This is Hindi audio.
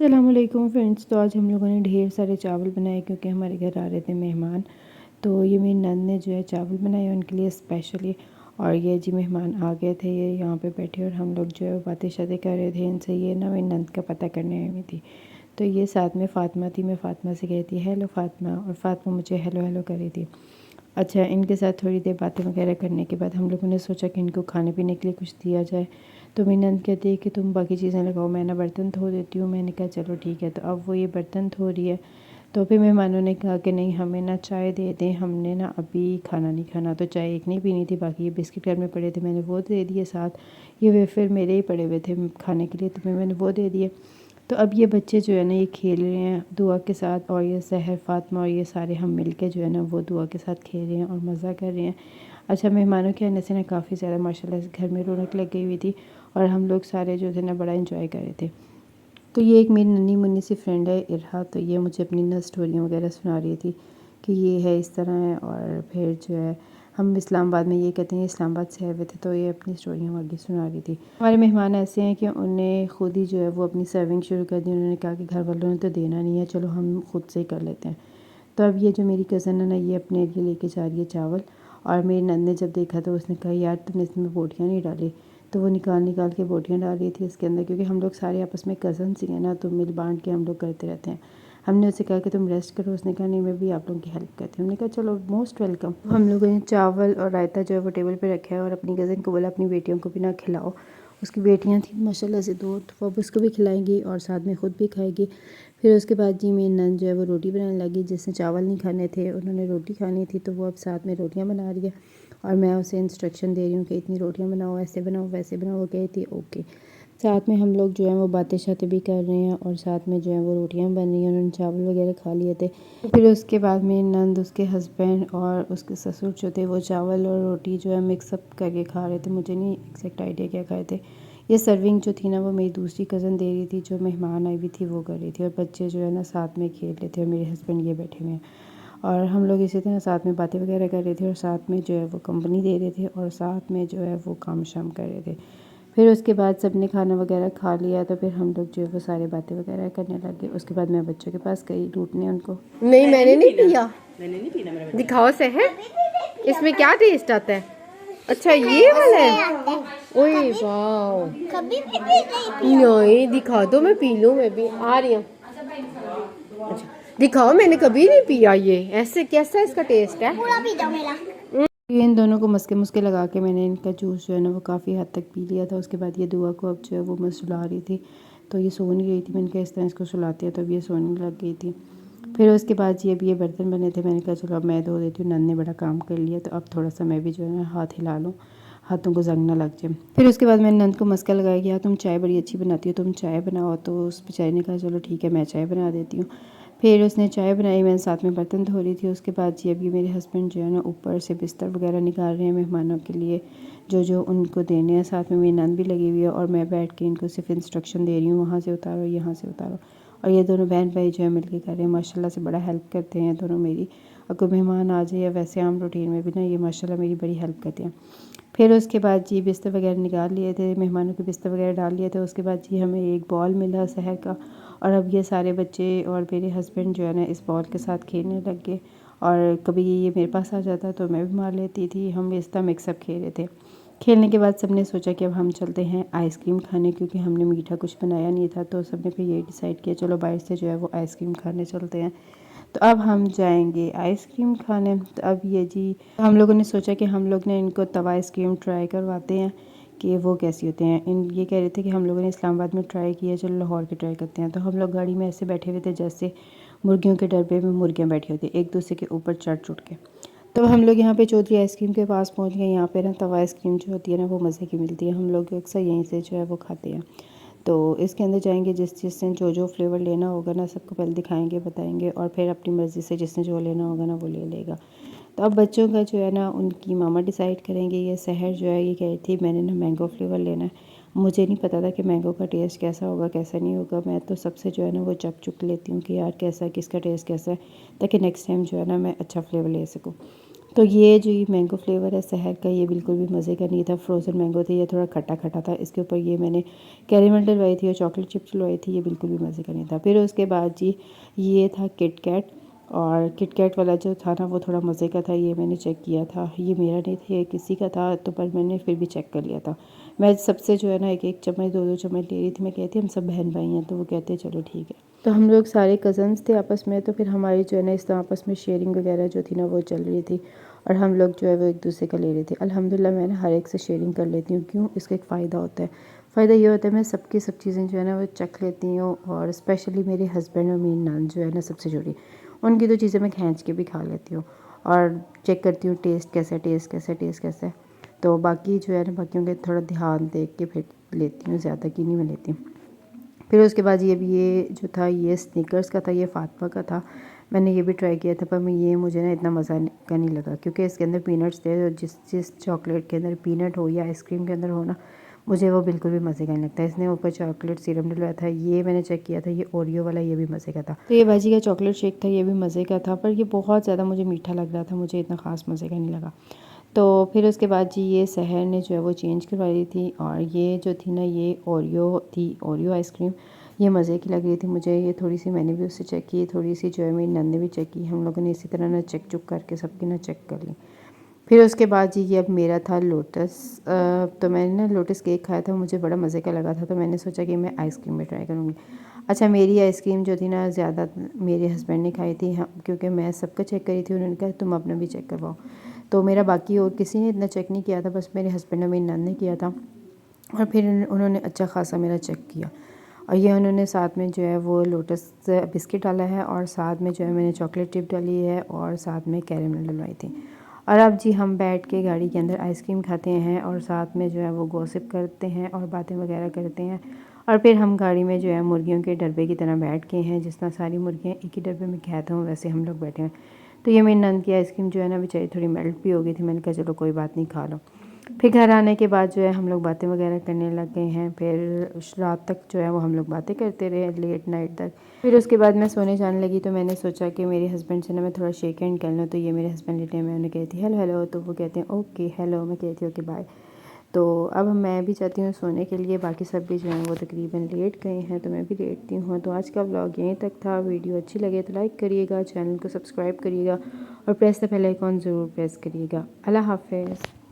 अस्सलामुअलैकुम फ्रेंड्स। तो आज हम लोगों ने ढेर सारे चावल बनाए क्योंकि हमारे घर आ रहे थे मेहमान। तो ये मेरी नंद ने जो है चावल बनाए उनके लिए स्पेशली। और ये जी मेहमान आ गए थे, ये यहाँ पे बैठे और हम लोग जो है बातें शातें कर रहे थे इनसे। ये ना मेरी नंद का पता करने आई हुई थी। तो ये साथ में फ़ातिमा थी, मैं फ़ातिमा से कहती हेलो फ़ातिमा, और फ़ातिमा मुझे हेलो हेलो कर रही थी। अच्छा, इनके साथ थोड़ी देर बातें वगैरह करने के बाद हम लोगों ने सोचा कि इनको खाने पीने के लिए कुछ दिया जाए। तो मेरी नंद कहती है कि तुम बाकी चीज़ें लगाओ, मैं ना बर्तन धो देती हूँ। मैंने कहा चलो ठीक है। तो अब वो ये बर्तन धो रही है। तो फिर मेहमानों ने कहा कि नहीं, हमें ना चाय दे दें, हमने ना अभी खाना नहीं खाना। तो चाय एक नहीं पीनी थी, बाकी ये बिस्किट घर में पड़े थे, मैंने वो दे दिए। साथ ये वेफर मेरे ही पड़े हुए थे खाने के लिए, तो मैंने वो दे दिए। तो अब ये बच्चे जो है ना ये खेल रहे हैं दुआ के साथ, और ये सहर, फ़ातिमा और ये सारे हम मिल के जो है ना वो दुआ के साथ खेल रहे हैं और मज़ा कर रहे हैं। अच्छा, मेहमानों के आने से ना काफ़ी ज़्यादा माशाल्लाह से घर में रौनक लग गई हुई थी और हम लोग सारे जो थे ना बड़ा इंजॉय कर रहे थे। तो ये एक मेरी नन्ही मुन्नी सी फ्रेंड है इरहा, तो ये मुझे अपनी ना स्टोरियाँ वगैरह सुना रही थी कि ये है इस तरह है। और फिर जो है हम इस्लामाबाद में, ये कहते हैं इस्लामाबाद से आए हुए थे, तो ये अपनी स्टोरियाँ आगे सुना रही थी। हमारे मेहमान ऐसे हैं कि उन्हें खुद ही जो है वो अपनी सर्विंग शुरू कर दी। उन्होंने कहा कि घर वालों ने तो देना नहीं है, चलो हम खुद से ही कर लेते हैं। तो अब ये जो मेरी कज़न है ना ये अपने लिए लेके जा रही है चावल। और मेरी नंद ने जब देखा तो उसने कहा यार तुमने इसमें बोटियाँ नहीं डाली। तो वो निकाल निकाल के बोटियाँ डाल रही थी इसके अंदर, क्योंकि हम लोग सारे आपस में कज़न ही हैं ना, तो मिल बांट के हम लोग करते रहते हैं। हमने उससे कहा कि तुम रेस्ट करो, उसने कहा नहीं मैं भी आप लोगों की हेल्प करती हूँ। हमने कहा चलो मोस्ट वेलकम। हम लोगों ने चावल और रायता जो है वो टेबल पे रखा है और अपनी कज़न को बोला अपनी बेटियों को भी ना खिलाओ। उसकी बेटियां थी माशाल्लाह से दो, तो वो अब उसको भी खिलाएंगी और साथ में ख़ुद भी खाएगी। फिर उसके बाद जी मेरी नंद जो है वो रोटी बनाने लगी। जिसने चावल नहीं खाने थे उन्होंने रोटी खानी थी, तो वो अब साथ में रोटियां बना रही है और मैं उसे इंस्ट्रक्शन दे रही हूँ कि इतनी रोटियां बनाओ, ऐसे बनाओ, वैसे बनाओ। वो कही थी ओके। साथ में हम लोग जो है वो बातें शातें भी कर रहे हैं और साथ में जो है वो रोटियां बन रही हैं। उन्होंने चावल वगैरह खा लिए थे। फिर उसके बाद मेरी नंद, उसके हस्बैंड और उसके ससुर जो थे वो चावल और रोटी जो है मिक्सअप करके खा रहे थे। मुझे नहीं एग्जैक्ट आइडिया क्या खाए थे। ये सर्विंग जो थी ना वो मेरी दूसरी कज़न दे रही थी, जो मेहमान आई हुई थी वो कर रही थी। और बच्चे जो है ना साथ में खेल रहे थे और मेरे हस्बैंड ये बैठे हुए हैं। और हम लोग इसी तरह साथ में बातें वगैरह कर रहे थे और साथ में जो है वो कंपनी दे रहे थे और साथ में जो है वो काम शाम कर रहे थे। फिर उसके बाद सब ने खाना वगैरह खा लिया, तो फिर हम लोग जो है वो सारी बातें वगैरह करने लगे। उसके बाद मैं बच्चों के पास गई ढूंढने उनको। नहीं, मैंने नहीं पिया। मैंने नहीं पीना मेरा। दिखाओ सहर, इसमें क्या टेस्ट आता है? अच्छा ये वाला है। ओए वाओ, नहीं दिखा दो, मैं पी लूँ, मैं भी आ रही हूँ। अच्छा दिखाओ, मैंने कभी नहीं पिया ये। ऐसे कैसा इसका टेस्ट है? पूरा पी जाओ मेरा। ये इन दोनों को मस्के मुस्के लगा के मैंने इनका जूस जो है ना वो काफ़ी हद तक पी लिया था। उसके बाद ये दुआ को अब जो है वो मैं सुला रही थी, तो ये सो नहीं रही थी। मैंने कहा इस तरह इसको सुलाते हैं, तो अब ये सोने लग गई थी। फिर उसके बाद ये बर्तन बने थे, मैंने कहा चलो अब मैं धो देती हूँ, नन ने बड़ा काम कर लिया, तो अब थोड़ा सा मैं भी जो है ना हाथ हिला लूँ, हाथों को जंग ना लग जाए। फिर उसके बाद मैंने नंद को मस्का लगाया कि यार तुम चाय बड़ी अच्छी बनाती हो, तुम चाय बनाओ। तो उस बेचारी ने कहा चलो ठीक है मैं चाय बना देती हूँ। फिर उसने चाय बनाई, मैंने साथ में बर्तन धो रही थी। उसके बाद जी अभी मेरे हस्बैंड जो है ना ऊपर से बिस्तर वगैरह निकाल रहे हैं मेहमानों के लिए, जो जो उनको देने हैं। साथ में मेरी नंद भी लगी हुई है और मैं बैठ के इनको सिर्फ इंस्ट्रक्शन दे रही हूँ, वहाँ से उतारो, यहाँ से उतारो। और ये दोनों बहन भाई जो है मिलके कर रहे हैं, माशाल्लाह से बड़ा हेल्प करते हैं दोनों मेरी। अगर मेहमान आ जाए या वैसे आम रूटीन में भी ना ये माशाल्लाह मेरी बड़ी हेल्प करते हैं। फिर उसके बाद जी बिस्तर वगैरह निकाल लिए थे, मेहमानों के बिस्तर वगैरह डाल लिए थे। उसके बाद जी हमें एक बॉल मिला शहर का, और अब ये सारे बच्चे और मेरे हस्बैंड जो है ना इस बॉल के साथ खेलने लग गए। और कभी ये मेरे पास आ जाता तो मैं भी मार लेती थी। हम इस तरह मिक्सअप खेल रहे थे। खेलने के बाद सबने सोचा कि अब हम चलते हैं आइसक्रीम खाने, क्योंकि हमने मीठा कुछ बनाया नहीं था। तो सबने फिर यही डिसाइड किया चलो बाहर से जो है वो आइसक्रीम खाने चलते हैं। तो अब हम जाएंगे आइसक्रीम खाने। तो अब ये जी हम लोगों ने सोचा कि हम लोग ने इनको तवा आइसक्रीम ट्राई करवाते हैं कि वो कैसी होते हैं। इन ये कह रहे थे कि हम लोगों ने इस्लामाबाद में ट्राई किया, चलो लाहौर की ट्राई करते हैं। तो हम लोग गाड़ी में ऐसे बैठे हुए थे जैसे मुर्गियों के डब्बे में मुर्गियाँ बैठी होती एक दूसरे के ऊपर चढ़ चुढ़ के। तो हम लोग यहाँ पे चौधरी आइसक्रीम के पास पहुँच गए। यहाँ पे ना तवा आइसक्रीम जो होती है ना वो मज़े की मिलती है, हम लोग अक्सर यहीं से जो है वो खाते हैं। तो इसके अंदर जाएंगे, जिसने जो जो फ्लेवर लेना होगा ना सबको पहले दिखाएंगे, बताएंगे, और फिर अपनी मर्ज़ी से जिसने जो लेना होगा ना वो ले लेगा। तो अब बच्चों का जो है ना उनकी मामा डिसाइड करेंगे। ये सहर जो है ये कह रही थी मैंने ना मैंगो फ्लेवर लेना है। मुझे नहीं पता था कि मैंगो का टेस्ट कैसा होगा कैसा नहीं होगा। मैं तो सबसे जो है ना वो चख चुक लेती हूँ कि यार कैसा किसका टेस्ट कैसा है, ताकि नेक्स्ट टाइम जो है ना मैं अच्छा फ्लेवर ले सकूँ। तो ये जो ये मैंगो फ्लेवर है शहर का, ये बिल्कुल भी मज़े का नहीं था। फ्रोज़न मैंगो थे, ये थोड़ा खट्टा खट्टा था। इसके ऊपर ये मैंने कैरेमल डलवाई थी और चॉकलेट चिप्स डलवाई थी, ये बिल्कुल भी मज़े का नहीं था। फिर उसके बाद जी ये था किट कैट, और किट कैट वाला जो था ना वो थोड़ा मज़े का था। ये मैंने चेक किया था, ये मेरा नहीं था, ये किसी का था, तो पर मैंने फिर भी चेक कर लिया था। मैं सबसे जो है ना एक एक चम्मच दो दो चम्मच ले रही थी। मैं कहती हम सब बहन भाई हैं, तो वो कहते चलो ठीक है। तो हम लोग सारे कज़न्स थे आपस में, तो फिर हमारी जो है ना इस तरह आपस में शेयरिंग वगैरह जो थी ना वो चल रही थी, और हम लोग जो है वो एक दूसरे का ले रहे थे। अल्हम्दुलिल्लाह मैं ना हर एक से शेयरिंग कर लेती हूँ। क्यों? इसका एक फ़ायदा होता है। फ़ायदा ये होता है मैं सबकी सब चीज़ें जो है ना वो चख लेती हूँ, और स्पेशली मेरे हस्बैंड और मेरी नंद जो है ना सबसे जुड़ी, उनकी तो चीज़ें मैं खींच के भी खा लेती हूँ, और चेक करती हूँ टेस्ट कैसा है, टेस्ट कैसा है, टेस्ट कैसा है। तो बाकी जो है ना बाकियों के थोड़ा ध्यान देख के फिर लेती हूँ, ज़्यादा की नहीं मैं लेती हूँ। फिर उसके बाद ये जो था ये स्निकर्स का था, ये फातिमा का था। मैंने ये भी ट्राई किया था, पर ये मुझे ना इतना मज़ा का नहीं लगा, क्योंकि इसके अंदर पीनट्स थे। और जिस चॉकलेट के अंदर पीनट हो या आइसक्रीम के अंदर हो ना, मुझे वो बिल्कुल भी मज़े का नहीं लगता। इसने ऊपर चॉकलेट सिरप डलवाया था, ये मैंने चेक किया था, ये ओरियो वाला, ये भी मज़े का था। तो ये बाजी का चॉकलेट शेक था, ये भी मज़े का था, पर ये बहुत ज़्यादा मुझे मीठा लग रहा था, मुझे इतना ख़ास मज़े का नहीं लगा। तो फिर उसके बाद जी ये सहर ने जो है वो चेंज करवाई थी, और ये जो थी ना ये ओरियो थी, ओरियो आइसक्रीम, ये मज़े की लग रही थी मुझे। ये थोड़ी सी मैंने भी उससे चेक की, थोड़ी सी जो है मेरी नंद ने भी चेक की। हम लोगों ने इसी तरह ना चेक चुक करके सबकी ना चेक कर ली। फिर उसके बाद जी ये अब मेरा था लोटस। तो मैंने ना लोटस केक खाया था, मुझे बड़ा मज़े का लगा था, तो मैंने सोचा कि मैं आइसक्रीम में ट्राई करूँगी। अच्छा, मेरी आइसक्रीम जो थी ना ज़्यादा मेरे हस्बैंड ने खाई थी, हाँ, क्योंकि मैं सबका चेक करी थी। उन्होंने कहा तुम अपना भी चेक करवाओ, तो मेरा बाकी और किसी ने इतना चेक नहीं किया था, बस मेरे हस्बैंड और मेरी नंद ने किया था। और फिर उन्होंने अच्छा खासा मेरा चेक किया, और ये उन्होंने साथ में जो है वो लोटस बिस्किट डाला है, और साथ में जो है मैंने चॉकलेट टिप डाली है, और साथ में कैरेमल डलवाई थी। और अब जी हम बैठ के गाड़ी के अंदर आइसक्रीम खाते हैं, और साथ में जो है वो गॉसिप करते हैं और बातें वगैरह करते हैं। और फिर हम गाड़ी में जो है मुर्गियों के डब्बे की तरह बैठ के हैं, जिस तरह सारी मुर्गियाँ एक ही डब्बे में कहते हों वैसे हम लोग बैठे हैं। तो ये मेरी नंद की आइसक्रीम जो है ना बेचारी थोड़ी मेल्ट भी हो गई थी। मैंने कहा चलो कोई बात नहीं, खा लो। फिर घर आने के बाद जो है हम लोग बातें वगैरह करने लग गए हैं। फिर रात तक जो है वो हम लोग बातें करते रहे, लेट नाइट तक। फिर उसके बाद मैं सोने जाने लगी, तो मैंने सोचा कि मेरे हस्बैंड से ना मैं थोड़ा शेक हैंड कर लूँ। तो ये मेरे हस्बैंड लेटे हैं, मैं उन्हें कहती हेलो हेलो, तो वो कहते हैं ओके हेलो, मैं कहती हूँ ओके बाय। तो अब मैं भी चाहती हूँ सोने के लिए, बाकी सब भी जो हैं वो तकरीबन लेट गए हैं, तो मैं भी लेटती हूँ। तो आज का व्लॉग यहीं तक था। वीडियो अच्छी लगे तो लाइक करिएगा, चैनल को सब्सक्राइब करिएगा, और प्रेस द बेल आइकॉन ज़रूर प्रेस करिएगा। अल्लाह हाफ़िज़।